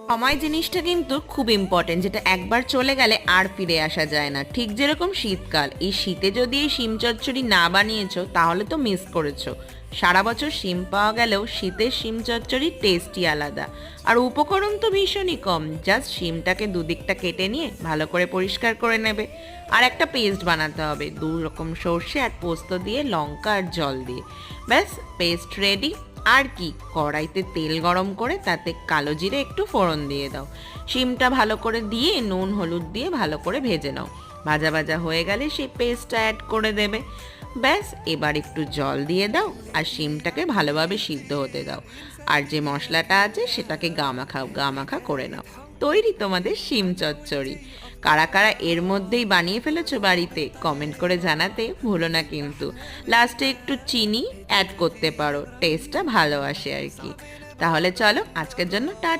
সময় জিনিসটা কিন্তু খুব ইম্পর্টেন্ট, যেটা একবার চলে গেলে আর ফিরে আসা যায় না। ঠিক যেরকম শীতকাল, এই শীতে যদি এই শিম চচ্চড়ি না বানিয়েছো তাহলে তো মিস করেছো। সারা বছর শিম পাওয়া গেলেও শীতের শিম চচ্চড়ির টেস্টই আলাদা। আর উপকরণ তো ভীষণই কম, জাস্ট শিমটাকে দুদিকটা কেটে নিয়ে ভালো করে পরিষ্কার করে নেবে। আর একটা পেস্ট বানাতে হবে 2 রকম সর্ষে আর পোস্ত দিয়ে, লঙ্কা আর জল দিয়ে। ব্যাস, পেস্ট রেডি। আর কি, কড়াইতে তেল গরম করে তাতে কালো জিরে একটু ফোড়ন দিয়ে দাও। শিমটা ভালো করে দিয়ে নুন হলুদ দিয়ে ভালো করে ভেজে নাও। ভাজা ভাজা হয়ে গেলে সেই পেস্টটা অ্যাড করে দেবে। ব্যাস, এবার একটু জল দিয়ে দাও আর শিমটাকে ভালোভাবে সিদ্ধ হতে দাও। আর যে মশলাটা আছে সেটাকে গামাখা করে নাও। তৈরি তোমাদের শিম চচ্চড়ি। কারা কারা এর মধ্যেই বানিয়ে ফেলেছো বাড়িতে, কমেন্ট করে জানাতে ভুলো না কিন্তু। লাস্টে একটু চিনি অ্যাড করতে পারো, টেস্টটা ভালো আসে আর কি। তাহলে চলো, আজকের জন্য টাটা।